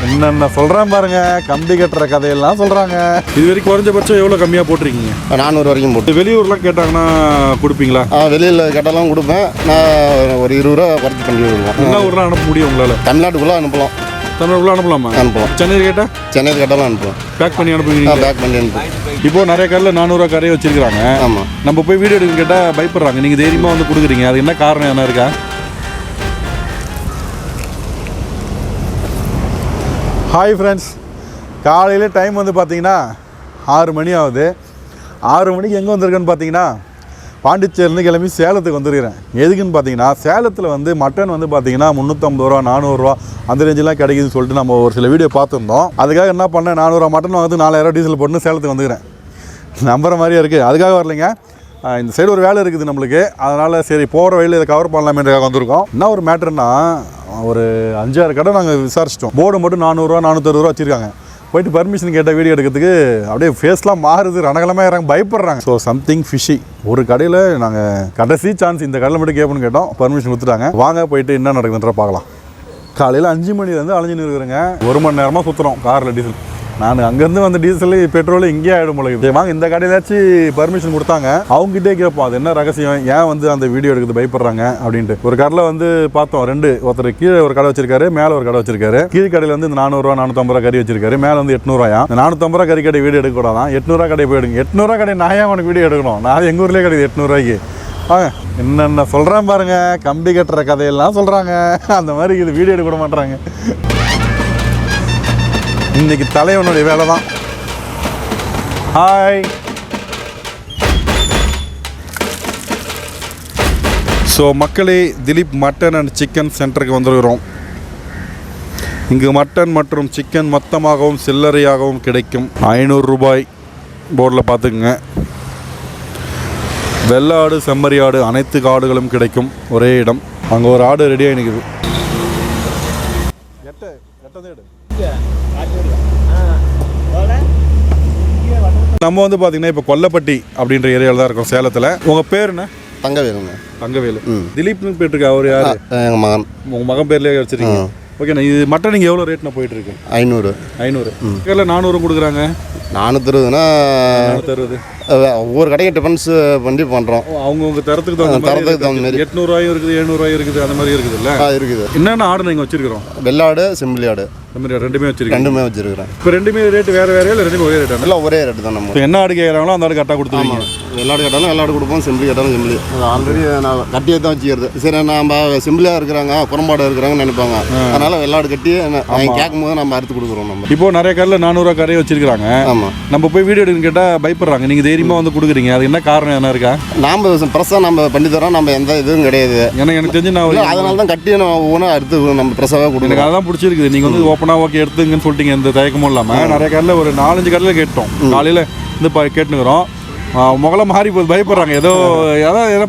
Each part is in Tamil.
என்னென்ன சொல்கிறேன் பாருங்க, கம்பி கட்டுற கதையெல்லாம் சொல்கிறாங்க. இது வரைக்கும் குறைஞ்சபட்சம் எவ்வளோ கம்மியாக போட்டிருக்கீங்க? 400 வரைக்கும் போட்டு. வெளியூர்லாம் கேட்டாங்கன்னா கொடுப்பீங்களா? வெளியில் கேட்டாலும் கொடுப்பேன். நான் ஒரு 20 ரூபா குறைச்சி பண்ணி கொடுப்போம். என்ன ஊர்லாம் அனுப்ப முடியும் உங்களால்? தமிழ்நாட்டுக்குள்ளே அனுப்பலாம். தமிழ்நாட்டுக்குள்ளே அனுப்பலாமா? அனுப்பலாம். சென்னையில் கேட்டால்? சென்னையில் கேட்டாலும் அனுப்புவோம். பேக் பண்ணி அனுப்புவீங்க? பேக் பண்ணி அனுப்புவோம். இப்போது நிறைய கடையில் 400 ரூபா கரையை வச்சுருக்காங்க. ஆமாம். நம்ம போய் வீடியோ எடுக்க கேட்டால் பயப்படுறாங்க. நீங்கள் தைரியமாக வந்து கொடுக்குறீங்க, அது என்ன காரணம் என்ன இருக்கா? ஹாய் ஃப்ரெண்ட்ஸ், காலையில் டைம் வந்து பார்த்தீங்கன்னா 6 மணி ஆகுது. 6 மணிக்கு எங்கே வந்திருக்கேன்னு பார்த்தீங்கன்னா பாண்டிச்சேரிலேருந்து கிளம்பி சேலத்துக்கு வந்துருக்கிறேன். எதுக்குன்னு பார்த்தீங்கன்னா சேலத்தில் வந்து மட்டன் வந்து பார்த்தீங்கன்னா 350 ரூபா 400 ரூபா அந்த ரேஞ்செலாம் கிடைக்குதுன்னு சொல்லிட்டு நம்ம ஒரு சில வீடியோ பார்த்துருந்தோம். அதுக்காக என்ன பண்ணேன், 400 ரூபா மட்டன் வாங்கிறது 4000 டீசல் போட்டு சேலத்துக்கு வந்துக்கிறேன். நம்புற மாதிரியே இருக்குது. அதுக்காக வரலைங்க, இந்த சைடு ஒரு வேலை இருக்குது நம்மளுக்கு. அதனால் சரி போகிற வழியில் இதை கவர் பண்ணலாமேன்றதுக்காக வந்திருக்கோம். என்ன ஒரு மேட்டர்னா, ஒரு 5-6 கடை நாங்கள் விசாரிச்சிட்டோம். போர்டு மட்டும் 400 ரூபா 460 ரூபா வச்சுருக்காங்க. போய்ட்டு பர்மிஷன் கேட்ட வீடியோ எடுக்கிறதுக்கு அப்படியே ஃபேஸ்லாம் மாறுது, ரணகலமாக இறங்க பயப்படுறாங்க. So something fishy. ஒரு கடையில் நாங்கள் கடைசி சான்ஸ் இந்த கடையில் மட்டும் கேட்போன்னு கேட்டோம், பர்மிஷன் கொடுத்துட்டாங்க. வாங்க போயிட்டு என்ன நடக்குதுன்ற பார்க்கலாம். காலையில் 5 மணிலேருந்து அலைஞ்சின்னு இருக்கிறேங்க. 1 மணி நேரமாக சுற்றுறோம் காரில் டீசல். நான் அங்கேருந்து வந்த டீசல் பெட்ரோல் இங்கேயே ஆகிடும் போல. வாங்க இந்த கடையிலாச்சும் பர்மிஷன் கொடுத்தாங்க. அவங்ககிட்டே கேட்போம் அது என்ன ரகசியம், ஏன் வந்து அந்த வீடியோ எடுக்கிறது பயப்படுறாங்க அப்படின்ட்டு. ஒரு கடையில் வந்து பார்த்தோம், ஒருத்தர் கீழே ஒரு கடை வச்சிருக்காரு, மேலே ஒரு கடை வச்சிருக்காரு. கீழ் கடையில் வந்து இந்த 400 ரூபா 450 ரூபா கறி வச்சிருக்காரு, மேலே வந்து 800 ரூபாயா. இந்த 450 ரூபா கறி கடை வீடியோ எடுக்கக்கூடாதான், 800 ரூபா கடை போயிடுங்க. 800 ரூபா கடை நான் ஏன் உனக்கு வீடியோ எடுக்கணும், நான் எங்கள் ஊர்லேயே கிடையாது 800 ரூபாய்க்கு. வாங்க என்னென்ன சொல்கிறேன் பாருங்க, கம்பி கட்டுற கதையெல்லாம் சொல்கிறாங்க. அந்த மாதிரி இது வீடியோ எடுக்க மாட்டாங்க. இன்னைக்கு தலைவனுடைய வேலை தான். ஹாய். ஸோ மக்களே, திலீப் மட்டன் அண்ட் சிக்கன் சென்டருக்கு வந்துருக்கிறோம். இங்கு மட்டன் மற்றும் சிக்கன் மொத்தமாகவும் சில்லறையாகவும் கிடைக்கும். 500 ரூபாய் போர்டில் பார்த்துக்குங்க. வெள்ளாடு செம்மறி ஆடு அனைத்து ஆடுகளும் கிடைக்கும் ஒரே இடம். அங்கே ஒரு ஆடு ரெடியாக நிற்குது. நம்ம வந்து பார்த்தீங்கன்னா இப்போ கொல்லப்பட்டி அப்படின்ற ஏரியாவில் தான் இருக்கோம், சேலத்தில். உங்கள் பேர் என்ன? தங்கவேலுங்க. தங்கவேலு. திலீப்னு போயிட்டுருக்கா அவர் யார்? எங்கள் மகன். உங்கள் மகன் பேர்லேயே வச்சுருக்கீங்க. ஓகேண்ணா. இது மட்டன் நீங்கள் எவ்வளோ ரேட்னா போயிட்டுருக்கு? 500. 500. கேரளா 400 கொடுக்குறாங்க. 460னா 460. ஒவ்வொரு கடைக்கு டிஃபரன்ஸ் பண்ணி பண்ணுறோம். அவங்கவுங்க தரத்துக்கு தகுந்த மாதிரி 800 ரூபாயும் இருக்குது, 700 ரூபாயும் இருக்குது, அந்த மாதிரி இருக்குதுல்ல? இருக்குது. என்னென்ன ஆடு நீங்கள் வச்சுருக்கிறோம்? வெள்ளாடு செம்பிளி ஆடு ரெண்டுமே வச்சிருக்கேன். ரெண்டுமே வச்சிருக்கிறேன். இப்போ ரெண்டுமே ரேட்டு வேறு வேறையா இல்லை ரெண்டுமே ஒரே ரேட்டா? இல்லை ஒரே ரேட்டு தான். நம்ம என்ன ஆடு கேட்குறாங்களோ அந்த ஆடு கரெக்டாக கொடுத்துருவீங்க. வெள்ளாடு கேட்டாலும் வெள்ளாடு கொடுப்போம், செம்பிளி கேட்டாலும் செம்பிளி. ஆல்ரெடி நான் கட்டியே தான் வச்சுக்கிறது. சரி நம்ம செம்பிளியாக இருக்கிறாங்க, புறம்பாடு இருக்கிறாங்கன்னு நினைப்பாங்க. அதனால வெள்ளாடு கட்டி கேட்கும் போது நம்ம அறுத்து கொடுக்குறோம். நம்ம இப்போ நிறைய கடையில் 400 ரூபா கரையை வச்சிருக்காங்க. ஆமாம். நம்ம போய் வீடியோ எடுக்க கேட்டால் பயப்படுறாங்க. நீங்கள் தைரியமாக வந்து கொடுக்குறீங்க, அது என்ன காரணம் என்ன இருக்கா? நாம் ப்ரெஸ்ஸாக நம்ம பண்ணி தரோம், நம்ம எந்த இதுவும் கிடையாது. எனக்கு தெரிஞ்சு நான் அதனால தான் கட்டி நான் ஒவ்வொன்றும் அறுத்து நம்ம ப்ரெஸ்ஸாகவே கொடுக்குறோம். எனக்கு அதான் பிடிச்சிருக்குது. நீங்கள் வந்து ஓப்பனாக ஓகே எடுத்துங்கன்னு சொல்லிட்டீங்க, எந்த தயக்கமும் இல்லாமல். நிறைய கடையில் ஒரு 4-5 கடையில் கேட்டோம். காலையில் வந்து கேட்டுக்கிறோம். முகலாம் மாறி போது பயப்படுறாங்க. ஏதோ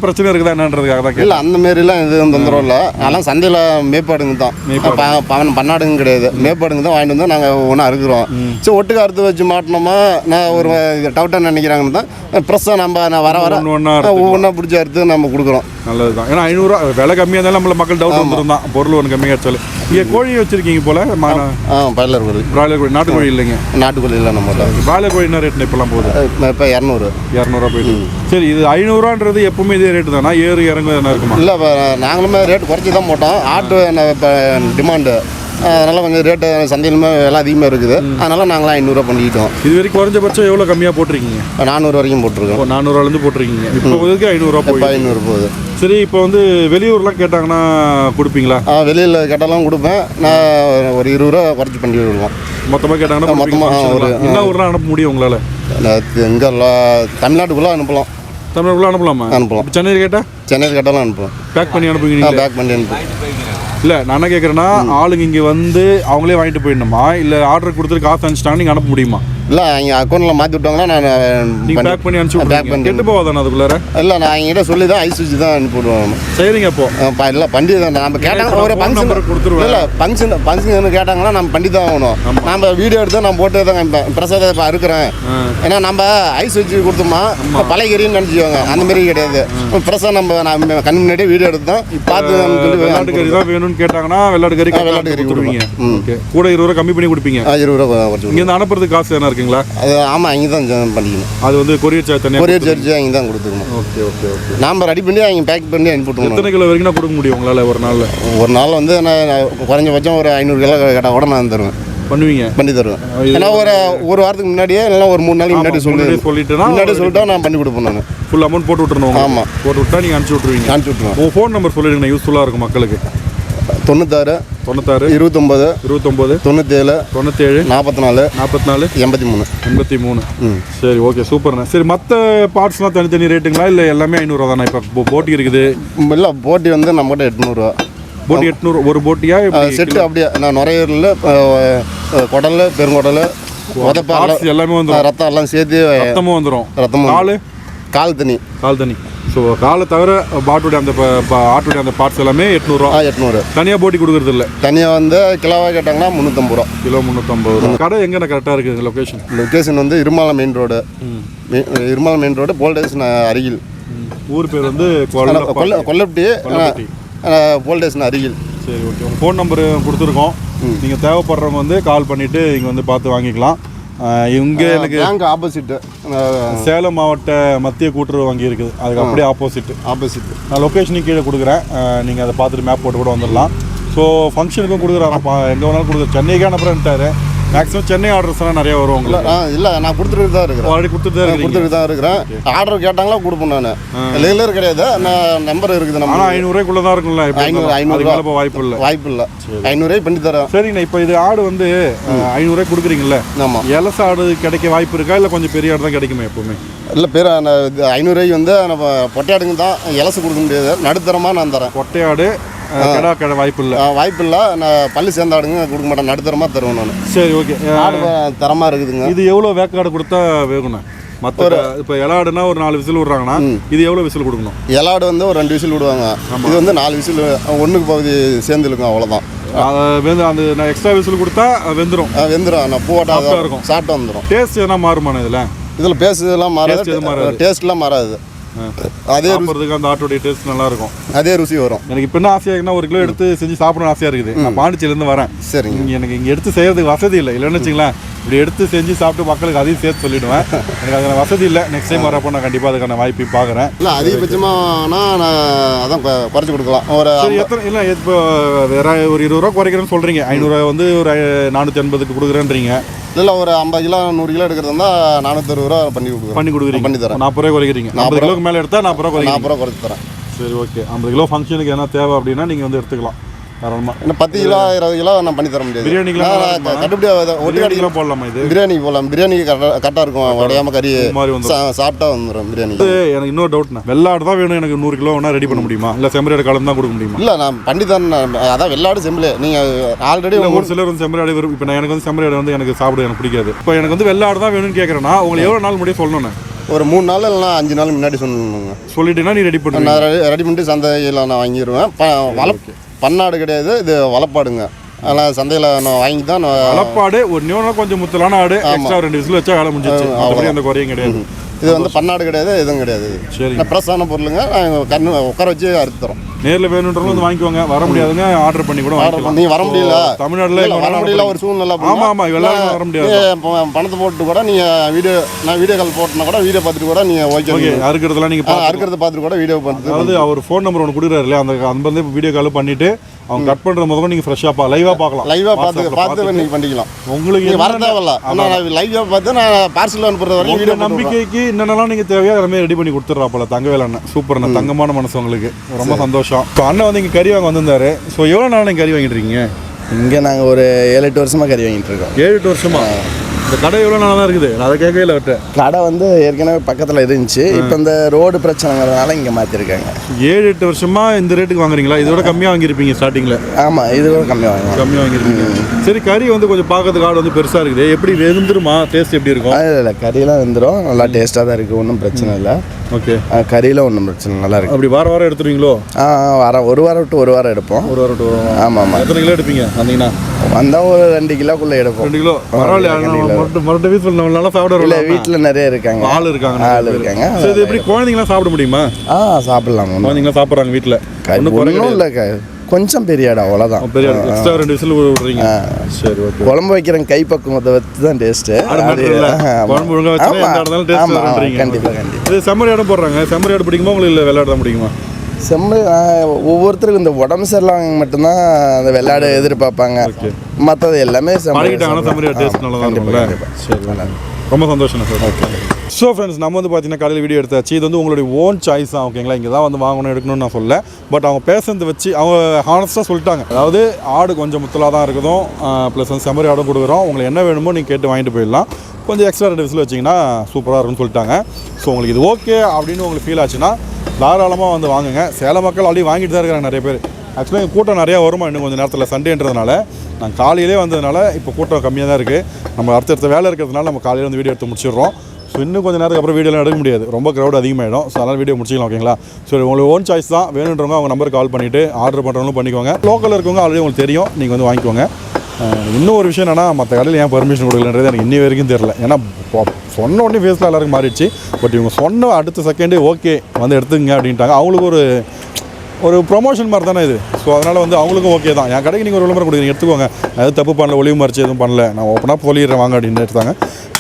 பிரச்சனை இருக்குதா என்னன்றதுக்காக தான். இல்லை அந்த மாரிலாம் எதுவும் தொந்தரவு இல்லை. அதெல்லாம் சந்தையில் மேப்பாடுங்க தான், பண்ணாடுங்க கிடையாது. மேப்பாடுங்க தான் வாங்கிட்டு வந்தால் நாங்கள் ஒன்றா இருக்கிறோம். சரி ஒட்டுக்கு அறுத்து வச்சு மாட்டினோமா நான் ஒரு டவுட்டாக நினைக்கிறாங்கன்னு தான் ப்ரெஸ்ஸாக நான் வர ஒவ்வொன்றா பிடிச்சி அறுத்து நம்ம கொடுக்குறோம். நல்லது தான். ஏன்னா 500 ரூபா விலை கம்மியாக இருந்தாலும் நம்மள மக்கள் டவுட் வந்துடும் தான், பொருள் ஒன்று கம்மியாக கிடைச்சாலும். இங்கே கோழி வச்சுருக்கீங்க போல்? பிராய்லர் கோழி. பிராய்லர் கோழி. நாட்டுக்கோழி இல்லைங்க? நாட்டுக்கோழி இல்லை. நம்ம பிராய்லர் கோழி என்ன ரேட்னா இப்போலாம் போகுது? இப்போ 200 ரூபா போயிட்டு. சரி, இது 500 ரூபான்றது எப்பவுமே இதே ரேட்டு தானா, ஏறு இறங்கு என்ன இருக்குமா? இல்லை, நாங்களுமே ரேட் குறைச்சி தான் போட்டோம். ஆட்டு இப்போ டிமாண்டு, அதனால் கொஞ்சம் ரேட்டு சந்தையிலுமே விலை அதிகமாக இருக்குது. அதனால் நாங்களாம் 500 ரூபா பண்ணிக்கிட்டோம். இது வரைக்கும் குறைஞ்சபட்சம் எவ்வளோ கம்மியாக போட்டிருக்கீங்க? 400 வரைக்கும் போட்டிருக்கோம். 400 போட்டிருக்கீங்க. இப்போ 500 ரூபா போய் 500 போகுது. சரி, இப்போ வந்து வெளியூர்லாம் கேட்டாங்கன்னா கொடுப்பீங்களா? வெளியில் கேட்டாலும் கொடுப்பேன். நான் ஒரு 20 ரூபா குறைச்சி பண்ணி விடுவோம். மொத்தமாக கேட்டாங்கன்னா மொத்தமாக ஒரு என்ன ஊர்லாம் அனுப்ப முடியும் உங்களால்? எங்கே தமிழ்நாட்டுக்குள்ளே அனுப்பலாம். தமிழ்நாட்டுக்குள்ளே அனுப்பலாமா? அனுப்பலாம். சென்னையில் கேட்டால்? சென்னையில் கேட்டாலும் அனுப்பலாம். பேக் பண்ணி அனுப்புவீங்க? பேக் பண்ணி அனுப்புவோம். இல்லை நான் என்ன கேட்குறேன்னா, ஆளுங்க இங்கே வந்து அவங்களே வாங்கிட்டு போயிடணுமா, இல்லை ஆர்டர் கொடுத்துட்டு காசு அனுப்பிச்சிட்டாங்க நீங்கள் அனுப்ப முடியுமா? இல்லை அவங்க அக்கௌண்ட்டில் மாற்றி விட்டாங்கன்னா நான் பேக் பண்ணி அனுப்பிச்சு கெட்டு போகாதானே அதுக்குள்ளார? இல்லை நான் அவங்ககிட்ட சொல்லி தான் ஐஸ் வச்சு தான் அனுப்பி விடுவாங்க. சரிங்க. அப்போ இல்லை பண்டி தான் நம்ம கேட்டாங்க ஒரு ஃபங்க்ஷன் கொடுத்துருவோம். இல்லை ஃபங்க்ஷன் கேட்டாங்கன்னா நம்ம பண்ணி தான் ஆகணும். நம்ம வீடியோ எடுத்து நான் போட்டு தான் காமிப்பேன். பிரசாதம் இப்போ இருக்கிறேன். ஏன்னா நம்ம ஐஸ் வச்சு கொடுத்தோமா பழைய கறின்னு நினச்சிக்குவாங்க. அந்த மாதிரி கிடையாது. பிரசாதம் நம்ம கண் முன்னாடியே வீடியோ எடுத்து தான் பார்த்து வெள்ளாட்டு கறி தான் வேணும்னு கேட்டாங்கன்னா வெள்ளாட்டு கறி கொடுத்துருவீங்க. கூட 20 ரூபா கம்மி பண்ணி கொடுப்பீங்க. 20 ரூபா இங்கே அனுப்புறதுக்கு காசு என்ன இருக்குங்களா? அது ஆமாம் இங்கே தான் பண்ணிக்கணும். அது வந்து கொரியர் சார்ஜ் தனியாக கொரியர் சார்ஜ் அங்கே தான் கொடுத்துக்கணும். Okay okay okay. நாம் ரெடி பண்ணி அவங்க பேக் பண்ணி அனுப்பிவிட்டுருவோம். எத்தனை கிலோ வரைக்கும் கொடுக்க முடியும் உங்களால் ஒரு நாளில்? ஒரு நாள் வந்து நான் குறைஞ்சபட்சம் ஒரு 500 கிலோ கேட்டால் கூட நான் தருவேன். பண்ணுவீங்க? பண்ணி தருவேன். ஏன்னா ஒரு வாரத்துக்கு முன்னாடியே இல்லை ஒரு 3 நாளைக்கு முன்னாடி சொல்லிட்டா நான் பண்ணி கொடுப்பேன். நான் ஃபுல் அமௌண்ட் போட்டு விட்டுருணும். ஆமாம் போட்டு விட்டா நீங்கள் அனுப்பிச்சி விட்ருவீங்க. அனுப்பிச்சி விட்ருவோம். உங்கள் ஃபோன் நம்பர் சொல்லிடுங்க, யூஸ்ஃபுல்லாக இருக்கும் மக்களுக்கு. 96 29 97 44 83. சரி ஓகே சூப்பர்ண்ணா. சரி மற்ற பார்ட்ஸ்லாம் தனித்தனி ரேட்டுங்களா இல்லை எல்லாமே 500 தானே? இப்போ போட்டி இருக்குது. இல்லை போட்டி வந்து நம்மகிட்ட 800. போட்டி 800 ஒரு போட்டியா செட்டு? அப்படியே நான் நுரையீரல் குடல் பெருங்குடல் எல்லாமே வந்துடும். ரத்தம் எல்லாம் சேர்த்து ரத்தமும் வந்துடும். ரத்தமும் கால் தனி. ஸோ காலை தவிர ஆட்டுடைய அந்த பார்ட்ஸ் எல்லாமே 800. தனியாக போட்டி கொடுக்குறது இல்லை. தனியாக வந்து கிலோவாக கேட்டாங்கன்னா 350 ரூபா. கிலோ 350 ரூபா. கடை எங்கே கரெக்டாக இருக்குது லொக்கேஷன் வந்து இருமாலம் மெயின் ரோடு போல்ட் ஸ்டேஷன் அருகில். ஊர் பேர் வந்து கொல்லப்பட்டி போல்ட் ஸ்டேஷன் அருகில். சரி ஓகே. உங்கள் ஃபோன் நம்பரு கொடுத்துருக்கோம். நீங்கள் தேவைப்படுறவங்க வந்து கால் பண்ணிவிட்டு இங்கே வந்து பார்த்து வாங்கிக்கலாம். இங்கே எனக்கு பேங்க் ஆப்போசிட்டு சேலம் மாவட்ட மத்திய கூட்டுறவு வங்கி இருக்குது. அதுக்கு அப்படியே ஆப்போசிட் நான் லொக்கேஷனுக்கு கீழே கொடுக்குறேன். நீங்கள் அதை பார்த்துட்டு மேப் போட்டு கூட வந்துடலாம். ஸோ ஃபங்க்ஷனுக்கும் கொடுக்குறாருப்பா, எங்கே வேணாலும் கொடுக்குற. சென்னைக்கே அனுப்புறேன்ட்டாரு. மேக்ஸிமம் சென்னை ஆர்டர்ஸ்லாம் நிறைய வரும் உங்களுக்கு. இல்லை நான் கொடுத்துட்டு தான் இருக்கிறேன். ஆல்ரெடி கொடுத்துட்டு தான் இருக்கிறேன். ஆர்டர் கேட்டாங்களா கொடுப்போம். நான் ரெகுலர் கிடையாது. நான் நம்பர் இருக்குது. நம்ம 500 ரூபாய்க்குள்ள தான் இருக்கும்ல. 500 வாய்ப்பு இல்லை 500 பண்ணி தரேன். சரிங்கண்ணா. இப்போ இது ஆடு வந்து 500 ரூபாய் கொடுக்குறீங்களா? ஆமாம். எலச ஆடு கிடைக்க வாய்ப்பு இருக்கா இல்லை கொஞ்சம் பெரிய ஆடு தான் கிடைக்குமா எப்பவுமே? இல்லை 500 வந்து நம்ம பொட்டையாடுங்க தான் எலசு கொடுக்க முடியாது. நடுத்தரமாக நான் தரேன். பொட்டையாடு கடை வாய்ப்பு இல்லை. நான் பள்ளி சேர்ந்தாடுங்க கொடுக்க மாட்டேன். நடுத்தரமாக தருவேன் நான். சரி ஓகே. ஆடு தரமாக இருக்குதுங்க. இது எவ்வளோ வேக்காடு கொடுத்தா வேகுண்ணா? மற்ற இப்போ எலாடுனா ஒரு 4 விசில் விடுறாங்கன்னா இது எவ்வளோ விசில் கொடுக்கணும்? எலாடு வந்து ஒரு 2 விசில் விடுவாங்க. இது வந்து 4 விசில் ஒன்றுக்கு பகுதி சேர்ந்துருங்க. அவ்வளோதான். அந்த நான் எக்ஸ்ட்ரா விசில் கொடுத்தா வெந்துடும். நான் பூவாட்டா இருக்கும். சாப்பிட்டா வந்துடும். டேஸ்ட் எதனா மாறுமாண்ணா? இதில் பேசுதெல்லாம் மாறாது. டேஸ்ட்லாம் மாறாது. அதே அந்த ஆட்டோடைய டேஸ்ட் நல்லா இருக்கும். அதே ருசி வரும். எனக்கு இப்போ என்ன ஆசையாக இருக்குன்னா 1 கிலோ எடுத்து செஞ்சு சாப்பிடணும்னு ஆசையாக இருக்குது. நான் பாண்டிச்சேரியிலேருந்து வரேன். சரி. எனக்கு இங்கே எடுத்து செய்யறதுக்கு வசதி இல்லை. இல்லைன்னு வச்சுங்களேன், இப்படி எடுத்து செஞ்சு சாப்பிட்டு மக்களுக்கு அதையும் சேர்த்து சொல்லிவிடுவேன். எனக்கு அதுக்கான வசதி இல்லை. நெக்ஸ்ட் டைம் வரப்போ நான் கண்டிப்பாக அதுக்கான வாய்ப்பையும் பார்க்குறேன். இல்லை அதிகபட்சமாக நான் அதான் குறைச்சி கொடுக்கலாம். ஒரு எத்தனை இல்லை இப்போ வேற ஒரு 20 ரூபா குறைக்கிறேன்னு சொல்கிறீங்க. 500 வந்து ஒரு 480க்கு கொடுக்குறேன்றீங்க. இல்லை ஒரு 50 கிலோ 100 கிலோ எடுக்கிறது இருந்தால் 460 ரூபா பண்ணி கொடுக்குறீங்க. பண்ணி தரேன். 40 ரூபாய் குறைக்கிறீங்க. 40 கிலோக்கு மேலே எடுத்தால் 40 ரூபா குறைச்சி தரேன். சரி ஓகே. 50 கிலோ ஃபங்க்ஷனுக்கு என்ன தேவை அப்படின்னா நீங்கள் வந்து எடுத்துக்கலாம். இன்னும் 10 கிலோ 20 கிலோ நான் பண்ணி தர முடியாது. பிரியாணிக்கெலாம் கட்டுப்படியாக போடலாமா? இது பிரியாணி போடலாம். பிரியாணிக்கு கரெக்டாக இருக்கும். உடையாம கறி மாதிரி வந்து சாப்பிட்டா வந்துடும் பிரியாணி. எனக்கு இன்னொரு டவுட்ண்ணா, வெள்ளாடு தான் வேணும் எனக்கு 100 கிலோ வேணா ரெடி பண்ண முடியுமா? இல்லை செம்மறியாடு கலந்து தான் கொடுக்க முடியுமா? இல்லை நான் பண்ணி தரேன். அதான் வெள்ளாடு செம்பிள். நீங்கள் ஆல்ரெடி ஒரு சிலர் வந்து செம்மறியாடு வரும். இப்போ எனக்கு வந்து செம்மறியாடு வந்து எனக்கு சாப்பிட எனக்கு பிடிக்காது. இப்போ எனக்கு வந்து வெள்ளாடு தான் வேணும்னு கேட்குறேன்னா உங்களுக்கு எவ்வளோ நாள் முடியும் சொல்லணுண்ணே? ஒரு 3 நாள் இல்லைனா 5 நாள் முன்னாடி சொல்லணுங்க. சொல்லிட்டீங்கன்னா நீ ரெடி பண்ண? நான் ரெடி பண்ணிட்டு சந்தையில் நான் வாங்கிடுவேன். பன்னாடு கிடையாது, இது வளப்பாடுங்க. அதெல்லாம் சந்தையில் நான் வாங்கி தான் வளப்பாடு. ஒரு கொஞ்சம் முத்தலான ஆடு. எக்ஸ்ட்ரா 2 விசில் வச்சா வேலை முடிஞ்சிச்சு. அப்படி அந்த குறையும் கிடையாது. இது வந்து பன்னாடு கிடையாது, எதுவும் கிடையாது. சரி. ஃப்ரெஷ்ஷான பொருளுங்க. கண்ணு உட்கார வச்சு அறுத்து தரோம். நேரில் வேணுன்றவங்க வந்து வாங்கிக்குவாங்க. வர முடியாதுங்க ஆர்டர் பண்ணி கூட வாங்கிக்கலாம். நீங்கள் வர முடியல, தமிழ்நாட்டில் வர முடியல ஒரு சூழ்நிலை. ஆமாம் எல்லாம் வர முடியாது. பணத்தை போட்டு கூட நீங்கள் வீடியோ கால் போட்டுனா கூட வீடியோ பார்த்துட்டு கூட நீங்கள் ஓகே அறுக்கிறதுலாம் நீங்கள் அறுக்கிறத பார்த்துட்டு கூட வீடியோ பார்த்து. அதாவது அவர் ஃபோன் நம்பர் ஒன்று கொடுக்குறாரு இல்லையா, அந்த வந்து வீடியோ கால் பண்ணிவிட்டு அவங்க கட் பண்ணுற முதல்ல நீங்கள் ஃப்ரெஷ்ஷாக லைவாக பார்க்கலாம். லைவாக பார்த்து நீங்கள் பண்ணிக்கலாம். உங்களுக்கு வர தேவையில்ல. ஆனால் லைவாக பார்த்து நான் பார்சல் அனுப்புறது வரைக்கும் வீடியோ நம்பிக்கைக்கு என்னென்னலாம் நீங்கள் தேவையோ எல்லாமே ரெடி பண்ணி கொடுத்துட்றாப்பல தங்கவேல் அண்ணன். சூப்பர் அண்ணன், தங்கமான மனசு உங்களுக்கு. ரொம்ப சந்தோஷம். இப்போ அண்ணன் வந்து இங்கே கறி வாங்க வந்திருந்தாரு. ஸோ எவ்வளோ நாள் நீங்கள் கறி வாங்கிட்டு இருக்கீங்க? இங்கே நாங்கள் ஒரு 7-8 வருஷமாக கறி வாங்கிட்டு இருக்கோம். 7-8 வருஷமா? இந்த கடை எவ்வளோ நாளாக தான் இருக்குது நான் அதை கேட்கவே இல்லை அவர்கிட்ட. கடை வந்து ஏற்கனவே பக்கத்தில் இருந்துச்சு. இப்போ இந்த ரோடு பிரச்சனைங்கிறதுனால இங்கே மாற்றிருக்காங்க. 7-8 வருஷமாக இந்த ரேட்டுக்கு வாங்குறீங்களா? இதோட கம்மியாக வாங்கியிருப்பீங்க ஸ்டார்டிங்கில்? ஆமாம், இது கூட கம்மியாக வாங்கியிருப்பீங்க. சரி, கறி வந்து கொஞ்சம் பார்க்கறதுக்கு ஆடு வந்து பெருசாக இருக்குது. எப்படி வெந்துருமா? டேஸ்ட் எப்படி இருக்கும்? இல்லை, கறியெல்லாம் வெந்துடும். நல்லா டேஸ்ட்டாக தான் இருக்குது, ஒன்றும் பிரச்சனை இல்லை. ஓகே, கறியில் ஒன்றும் பிரச்சனை நல்லா இருக்குது. அப்படி வாரம் எடுத்துருவீங்களோ? ஒரு வாரம் விட்டு ஒரு வாரம் எடுப்போம். ஒரு வாரம் விட்டு ஆமாம். எத்தனை கிலோ எடுப்பீங்க வந்தீங்கன்னா? வந்தால் ஒரு 2 கிலோக்குள்ளே எடுப்போம். 2 கிலோ பரவாயில்ல. மறுபடியும் வீட்டில் நம்மளால சாப்பிட இல்லை, வீட்டில் நிறைய இருக்காங்க, ஆள் இருக்காங்க. சரி, இது எப்படி குழந்தைங்களாம் சாப்பிட முடியுமா? சாப்பிடலாம். குழந்தைங்களாம் சாப்பிட்றாங்க வீட்டில்? ஒன்றும் இல்லை, கொஞ்சம் பெரிய இடம், அவ்வளோதான். பெரிய இடம், எக்ஸ்ட்ரா 2 விசில் விடுறீங்க. சரி, ஓகே. குழம்பு வைக்கிறேன் கைப்பக்குவத்தை வச்சு தான் டேஸ்ட்டு. குழம்பு ஒழுங்காக வச்சு எந்த இடம்னாலும் டேஸ்ட் பண்ணுறீங்க. கண்டிப்பாக. இது செம்மறி ஆடும் போடுறாங்க. செம்மறி ஆடு பிடிக்குமா உங்களுக்கு, இல்லை வெள்ளாடு தான் பிடிக்குமா? ஒவ்வொருத்தருக்கும் இந்த உடம்பு சரியில்லாம மட்டும்தான் அந்த வெள்ளாடு எதிர்பார்ப்பாங்க. மற்றது எல்லாமே செம்மறி ஆடு டேஸ்ட் நல்லா தான் இருக்கும்ல? சரி, ரொம்ப சந்தோஷம் சார். ஓகே. ஸோ ஃப்ரெண்ட்ஸ், நம்ம வந்து பார்த்தீங்கன்னா காலையில் வீடியோ எடுத்தாச்சு. இது வந்து உங்களுடைய ஓன் சாய்ஸ் தான், ஓகேங்களா? இங்கே தான் வந்து வாங்கணும் எடுக்கணும்னு நான் சொல்ல. பட் அவங்க பேசுறது வச்சு அவங்க ஹானஸ்ட்டாக சொல்லிட்டாங்க. அதாவது ஆடு கொஞ்சம் முத்தலாக தான் இருக்குதும், ப்ளஸ் வந்து செம்மறி ஆடும் கொடுக்குறோம். உங்களுக்கு என்ன வேணுமோ நீங்கள் கேட்டு வாங்கிட்டு போயிடலாம். கொஞ்சம் எக்ஸ்ட்ரா 2 விசில் வச்சிங்கன்னா சூப்பராக இருக்கும்னு சொல்லிட்டாங்க. ஸோ உங்களுக்கு இது ஓகே அப்படின்னு உங்களுக்கு ஃபீல் ஆச்சுன்னா தாராளமாக வந்து வாங்குங்க. சேலம் மக்கள் ஆல்ரெடி வாங்கிட்டு தான் இருக்கிறாங்க நிறைய பேர். ஆக்சுவலாக எங்கள் கூட்டம் நிறையா வருமா இன்னும் கொஞ்சம் நேரத்தில், சண்டேன்றதுனால. நாங்கள் காலையிலே வந்ததுனால இப்போ கூட்டம் கம்மியாக தான் இருக்குது. நம்ம அடுத்தடுத்த வேலை இருக்கிறதுனால நம்ம காலையில் வந்து வீடியோ எடுத்து முடிச்சிடுறோம். ஸோ இன்னும் கொஞ்சம் நேரத்துக்கு அப்புறம் வீடியோலாம் எடுக்க முடியாது, ரொம்ப க்ரௌட் அதிகமாகிடும். ஸோ அதனால் வீடியோ முடிச்சிக்கலாம், ஓகேங்களா? ஸோ உங்களுக்கு ஓன் சாய்ஸ் தான். வேணுன்றவங்க அவங்க நம்பருக்கு கால் பண்ணிவிட்டு ஆர்டர் பண்ணுறவங்களும் பண்ணிக்கோங்க. லோக்கலில் இருக்கவங்க ஆல்ரெடி உங்களுக்கு தெரியும், நீங்கள் வந்து வாங்கிக்கோங்க. இன்னும் ஒரு விஷயம் என்னென்னா, மற்ற கடையில் ஏன் பர்மிஷன் கொடுக்கலன்றது எனக்கு இன்னி வரைக்கும் தெரில. ஏன்னா சொன்ன உடனே ஃபேஸில் எல்லாருக்கும் மாறிடுச்சு. பட் இவங்க சொன்ன அடுத்த செகண்டே ஓகே வந்து எடுத்துங்க அப்படின்ட்டாங்க. அவங்களுக்கு ஒரு ப்ரொமோஷன் மாதிரி தானே இது. ஸோ அதனால் வந்து அவங்களுக்கும் ஓகே தான். என் கடைக்கு நீங்கள் ஒரு விளம்பரம் கொடுக்குறீங்க, எடுத்துக்கோங்க. அது தப்பு பண்ணல, ஒளிவு மறைச்சி எதுவும் பண்ணல, நான் ஓப்பனாக சொல்லிடுறேன் வாங்க அப்படின்னு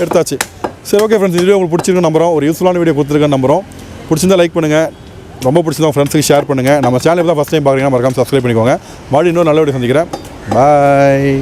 எடுத்தாச்சு. சரி, ஓகே ஃப்ரெண்ட்ஸ், வீடியோ உங்களுக்கு பிடிச்சிருக்குன்னு நம்புறோம். ஒரு யூஸ்ஃபுல்லான வீடியோ கொடுத்துருக்கேன்னு நம்புறோம். பிடிச்சிருந்தா லைக் பண்ணுங்கள், ரொம்ப பிடிச்சிருந்தா ஃப்ரெண்ட்ஸுக்கு ஷேர் பண்ணுங்கள். நம்ம சேனல் தான் ஃபஸ்ட் டைம் பார்க்குறீங்கன்னா மறக்காம சப்ஸ்கிரைப் பண்ணிக்கோங்க. மறுபடியும் இன்னொரு நல்ல வீடியோ சந்திக்கிறேன். பாய்.